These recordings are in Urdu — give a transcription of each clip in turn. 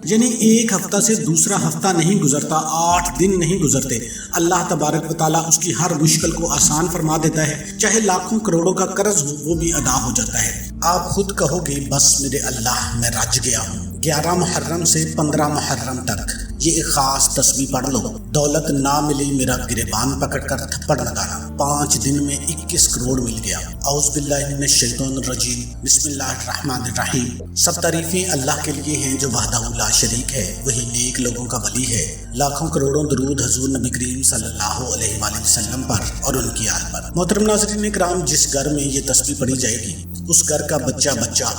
یعنی ایک ہفتہ سے دوسرا ہفتہ نہیں گزرتا، 8 دن نہیں گزرتے، اللہ تبارک و تعالیٰ اس کی ہر مشکل کو آسان فرما دیتا ہے، چاہے لاکھوں کروڑوں کا قرض ہو وہ بھی ادا ہو جاتا ہے۔ آپ خود کہو گے بس میرے اللہ میں رج گیا ہوں۔ 11 محرم سے 15 محرم تک یہ ایک خاص تسبیح پڑھ لو، دولت نہ ملی میرا گریبان پکڑ کر تھپڑ لگانا، 5 دن میں 21 کروڑ مل گیا۔ اعوذ باللہ من الشیطان الرجیم، بسم اللہ الرحمن الرحیم۔ سب تعریفیں اللہ کے لیے ہیں جو وحدہ لا شریک ہے، وہی نیک لوگوں کا ولی ہے۔ لاکھوں کروڑوں درود حضور نبی کریم صلی اللہ علیہ وآلہ وسلم پر اور ان کی آل پر۔ محترم ناظرین کرام، جس گھر میں یہ تسبیح پڑھی جائے گی اس گھر کا بچہ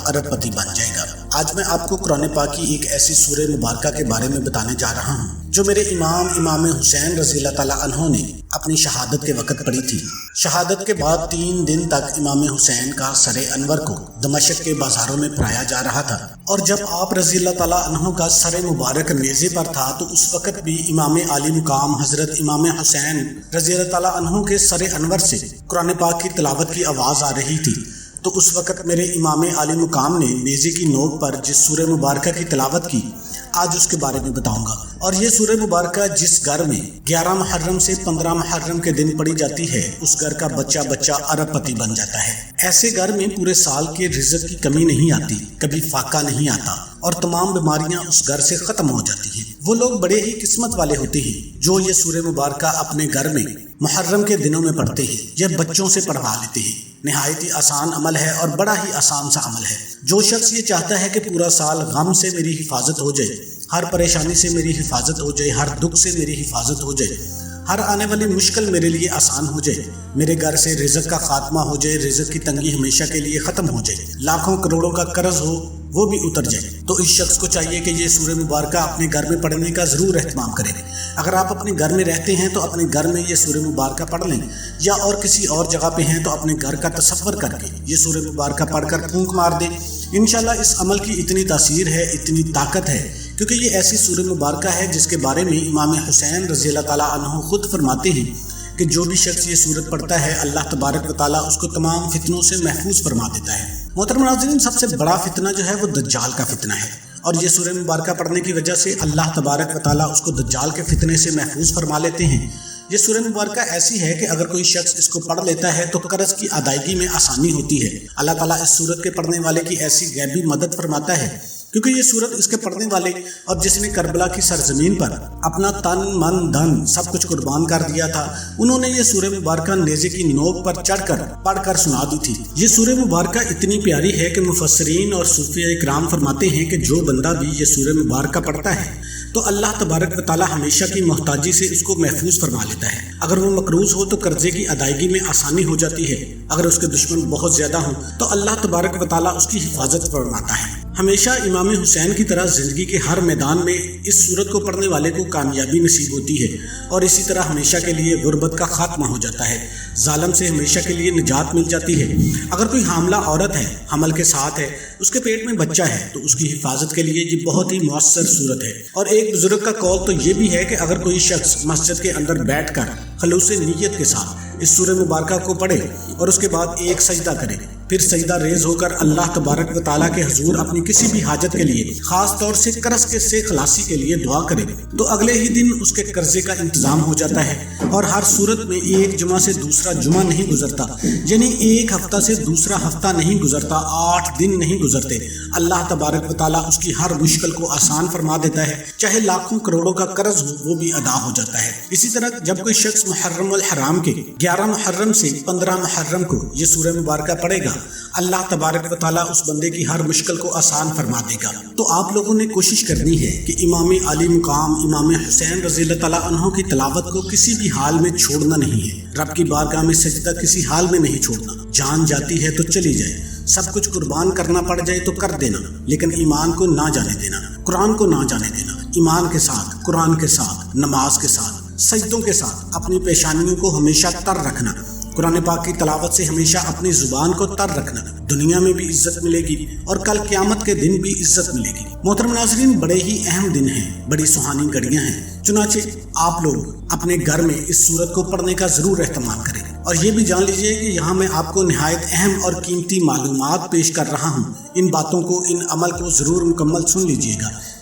ارب پتی بن جائے گا۔ آج میں آپ کو قرآن پاک کی ایک ایسی سورہ مبارکہ کے بارے میں بتانے جا رہا ہوں جو میرے امام حسین رضی اللہ تعالیٰ عنہ نے اپنی شہادت کے وقت پڑھی تھی۔ شہادت کے بعد 3 دن تک امام حسین کا سر انور کو دمشق کے بازاروں میں پھرایا جا رہا تھا، اور جب آپ رضی اللہ تعالیٰ عنہ کا سر مبارک نیزے پر تھا تو اس وقت بھی امام عالی مقام حضرت امام حسین رضی اللہ تعالیٰ عنہ کے سر انور سے قرآن پاک کی تلاوت کی آواز آ رہی تھی۔ تو اس وقت میرے امام عالی مقام نے نیزے کی نوک پر جس سورہ مبارکہ کی تلاوت کی، آج اس کے بارے میں بتاؤں گا۔ اور یہ سورہ مبارکہ جس گھر میں 11 محرم سے 15 محرم کے دن پڑھی جاتی ہے اس گھر کا بچہ ارب پتی بن جاتا ہے۔ ایسے گھر میں پورے سال کے رزق کی کمی نہیں آتی، کبھی فاقہ نہیں آتا، اور تمام بیماریاں اس گھر سے ختم ہو جاتی ہیں۔ وہ لوگ بڑے ہی قسمت والے ہوتے ہیں جو یہ سورہ مبارکہ اپنے گھر میں محرم کے دنوں میں پڑھتے ہیں یا بچوں سے پڑھوا لیتے ہیں۔ نہایت ہی آسان عمل ہے اور بڑا ہی آسان سا عمل ہے۔ جو شخص یہ چاہتا ہے کہ پورا سال غم سے میری حفاظت ہو جائے، ہر پریشانی سے میری حفاظت ہو جائے، ہر دکھ سے میری حفاظت ہو جائے، ہر آنے والی مشکل میرے لیے آسان ہو جائے، میرے گھر سے رزق کا خاتمہ ہو جائے، رزق کی تنگی ہمیشہ کے لیے ختم ہو جائے، لاکھوں کروڑوں کا قرض ہو وہ بھی اتر جائے، تو اس شخص کو چاہیے کہ یہ سورہ مبارکہ اپنے گھر میں پڑھنے کا ضرور اہتمام کرے۔ اگر آپ اپنے گھر میں رہتے ہیں تو اپنے گھر میں یہ سورہ مبارکہ پڑھ لیں، یا اور کسی اور جگہ پہ ہیں تو اپنے گھر کا تصور کر کے یہ سورہ مبارکہ پڑھ کر پھونک مار دیں۔ انشاءاللہ اس عمل کی اتنی تاثیر ہے، اتنی طاقت ہے، کیونکہ یہ ایسی سورہ مبارکہ ہے جس کے بارے میں امام حسین رضی اللہ تعالیٰ عنہ خود فرماتے ہیں کہ جو بھی شخص یہ سورت پڑھتا ہے اللہ تبارک و تعالیٰ اس کو تمام فتنوں سے محفوظ فرما دیتا ہے۔ محترم ناظرین، سب سے بڑا فتنہ جو ہے وہ دجال کا فتنہ ہے، اور یہ سورہ مبارکہ پڑھنے کی وجہ سے اللہ تبارک و تعالیٰ اس کو دجال کے فتنے سے محفوظ فرما لیتے ہیں۔ یہ سورہ مبارکہ ایسی ہے کہ اگر کوئی شخص اس کو پڑھ لیتا ہے تو قرض کی ادائیگی میں آسانی ہوتی ہے۔ اللہ تعالیٰ اس سورت کے پڑھنے والے کی ایسی غیبی مدد فرماتا ہے، کیونکہ یہ سورت اس کے پڑھنے والے اور جس نے کربلا کی سرزمین پر اپنا تن من دھن سب کچھ قربان کر دیا تھا، انہوں نے یہ سورہ مبارکہ نیزے کی نوک پر چڑھ کر پڑھ کر سنا دی تھی۔ یہ سورہ مبارکہ اتنی پیاری ہے کہ مفسرین اور صوفیاء کرام فرماتے ہیں کہ جو بندہ بھی یہ سورہ مبارکہ پڑھتا ہے تو اللہ تبارک و تعالیٰ ہمیشہ کی محتاجی سے اس کو محفوظ فرما لیتا ہے۔ اگر وہ مقروض ہو تو قرضے کی ادائیگی میں آسانی ہو جاتی ہے، اگر اس کے دشمن بہت زیادہ ہوں تو اللہ تبارک و تعالیٰ اس کی حفاظت فرماتا ہے۔ ہمیشہ امام حسین کی طرح زندگی کے ہر میدان میں اس سورت کو پڑھنے والے کو کامیابی نصیب ہوتی ہے، اور اسی طرح ہمیشہ کے لیے غربت کا خاتمہ ہو جاتا ہے، ظالم سے ہمیشہ کے لیے نجات مل جاتی ہے۔ اگر کوئی حاملہ عورت ہے، حمل کے ساتھ ہے، اس کے پیٹ میں بچہ ہے تو اس کی حفاظت کے لیے یہ بہت ہی مؤثر صورت ہے۔ اور ایک بزرگ کا قول تو یہ بھی ہے کہ اگر کوئی شخص مسجد کے اندر بیٹھ کر خلوص نیت کے ساتھ اس سورہ مبارکہ کو پڑھے اور اس کے بعد ایک سجدہ کرے، پھر سجدہ ریز ہو کر اللہ تبارک و تعالیٰ کے حضور اپنی کسی بھی حاجت کے لیے، خاص طور سے قرض سے خلاصی کے لیے دعا کرے تو اگلے ہی دن اس کے قرضے کا انتظام ہو جاتا ہے۔ اور ہر صورت میں ایک جمعہ سے دوسرا جمعہ نہیں گزرتا، یعنی ایک ہفتہ سے دوسرا ہفتہ نہیں گزرتا، 8 دن نہیں گزرتے، اللہ تبارک و تعالیٰ اس کی ہر مشکل کو آسان فرما دیتا ہے، چاہے لاکھوں کروڑوں کا قرض ہو وہ بھی ادا ہو جاتا ہے۔ اسی طرح جب کوئی شخص محرم الحرام کے 11 محرم سے 15 محرم کو یہ سورہ مبارکہ پڑھے گا، اللہ تبارک و تعالیٰ اس بندے کی ہر مشکل کو آسان فرما دے گا۔ تو آپ لوگوں نے کوشش کرنی ہے کہ امام عالی مقام امام حسین رضی اللہ تعالیٰ عنہ کی تلاوت کو کسی بھی حال میں چھوڑنا نہیں ہے۔ رب کی بارگاہ میں سجدہ کسی حال میں نہیں چھوڑنا۔ جان جاتی ہے تو چلی جائے، سب کچھ قربان کرنا پڑ جائے تو کر دینا، لیکن ایمان کو نہ جانے دینا، قرآن کو نہ جانے دینا۔ ایمان کے ساتھ، قرآن کے ساتھ، نماز کے ساتھ، سجدوں کے ساتھ اپنی پیشانیوں کو ہمیشہ تر رکھنا، قرآن پاک کی تلاوت سے ہمیشہ اپنی زبان کو تر رکھنا، دنیا میں بھی عزت ملے گی اور کل قیامت کے دن بھی عزت ملے گی۔ محترم ناظرین، بڑے ہی اہم دن ہیں، بڑی سہانی گھڑیاں ہیں، چنانچہ آپ لوگ اپنے گھر میں اس سورت کو پڑھنے کا ضرور اہتمام کریں۔ اور یہ بھی جان لیجئے کہ یہاں میں آپ کو نہایت اہم اور قیمتی معلومات پیش کر رہا ہوں، ان باتوں کو، ان عمل کو ضرور مکمل سن لیجئے گا۔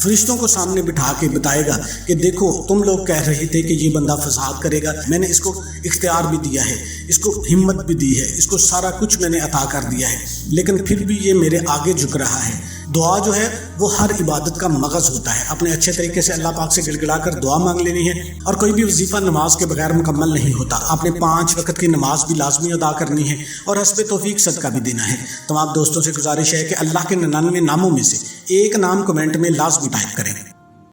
فرشتوں کو سامنے بٹھا کے بتائے گا کہ دیکھو تم لوگ کہہ رہے تھے کہ یہ بندہ فساد کرے گا، میں نے اس کو اختیار بھی دیا ہے، اس کو ہمت بھی دی ہے، اس کو سارا کچھ میں نے عطا کر دیا ہے، لیکن پھر بھی یہ میرے آگے جھک رہا ہے۔ دعا جو ہے وہ ہر عبادت کا مغز ہوتا ہے، اپنے اچھے طریقے سے اللہ پاک سے گڑ گڑا کر دعا مانگ لینی ہے، اور کوئی بھی وظیفہ نماز کے بغیر مکمل نہیں ہوتا۔ آپ نے 5 وقت کی نماز بھی لازمی ادا کرنی ہے اور حسب توفیق صدقہ بھی دینا ہے۔ تمام دوستوں سے گزارش ہے کہ اللہ کے 99 ناموں میں سے ایک نام کمنٹ میں لازمی ٹائپ کریں۔